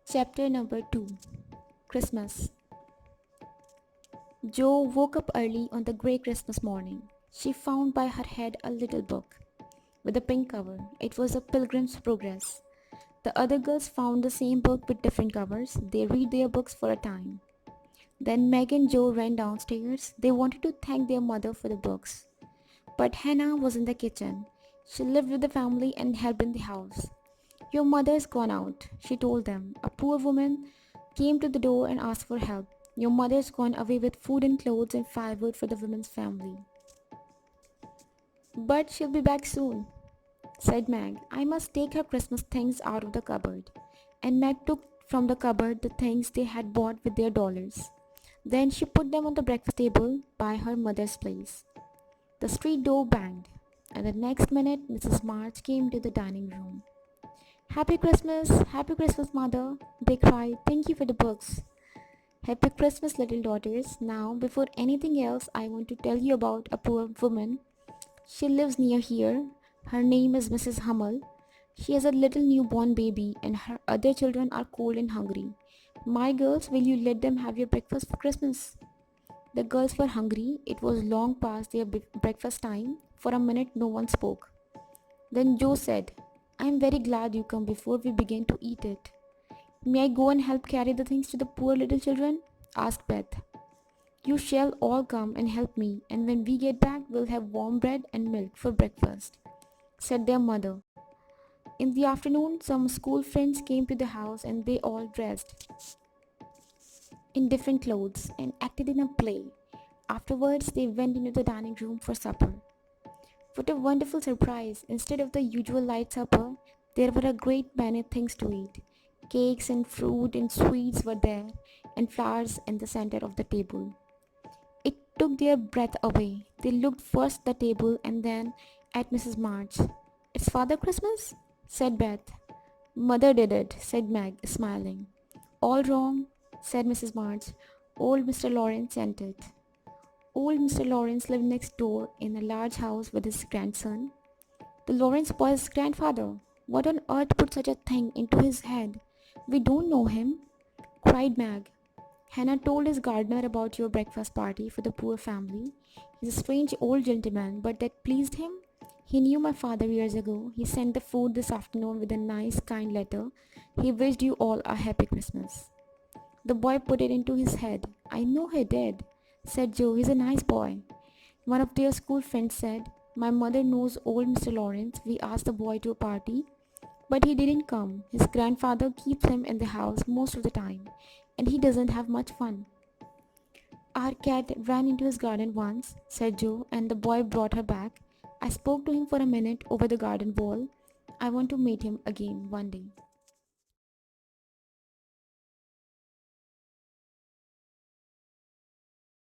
Chapter number 2. Christmas. Jo woke up early on the grey Christmas morning. She found by her head a little book with a pink cover. It was a Pilgrim's Progress. The other girls found the same book with different covers. They read their books for a time. Then Meg and Jo ran downstairs. They wanted to thank their mother for the books. But Hannah was in the kitchen. She lived with the family and helped in the house. Your mother's gone out, she told them. A poor woman came to the door and asked for help. Your mother's gone away with food and clothes and firewood for the woman's family. But she'll be back soon, said Meg. I must take her Christmas things out of the cupboard. And Meg took from the cupboard the things they had bought with their dollars. Then she put them on the breakfast table by her mother's place. The street door banged, and the next minute Mrs. March came to the dining room. Happy Christmas, mother, they cried. Thank you for the books. Happy Christmas, little daughters. Now, before anything else, I want to tell you about a poor woman. She lives near here. Her name is Mrs. Hummel. She has a little newborn baby, and her other children are cold and hungry. My girls, will you let them have your breakfast for Christmas? The girls were hungry. It was long past their breakfast time. For a minute, no one spoke. Then Jo said, I am very glad you come before we begin to eat it. May I go and help carry the things to the poor little children? Asked Beth. You shall all come and help me, and when we get back, we'll have warm bread and milk for breakfast, said their mother. In the afternoon, some school friends came to the house and they all dressed in different clothes and acted in a play. Afterwards, they went into the dining room for supper. What a wonderful surprise! Instead of the usual light supper, there were a great many things to eat. Cakes and fruit and sweets were there, and flowers in the center of the table. It took their breath away. They looked first at the table and then at Mrs. March. It's Father Christmas? Said Beth. Mother did it, said Meg, smiling. All wrong, said Mrs. March. Old Mr. Lawrence sent it. Old Mr. Lawrence lived next door in a large house with his grandson. The Lawrence boy's grandfather. What on earth put such a thing into his head? We don't know him, cried Mag. Hannah told his gardener about your breakfast party for the poor family. He's a strange old gentleman, but that pleased him. He knew my father years ago. He sent the food this afternoon with a nice, kind letter. He wished you all a happy Christmas. The boy put it into his head. I know he did, said Jo. He's a nice boy. One of their school friends said, my mother knows old Mr. Lawrence. We asked the boy to a party, but he didn't come. His grandfather keeps him in the house most of the time, and he doesn't have much fun. Our cat ran into his garden once, said Jo, and the boy brought her back. I spoke to him for a minute over the garden wall. I want to meet him again one day.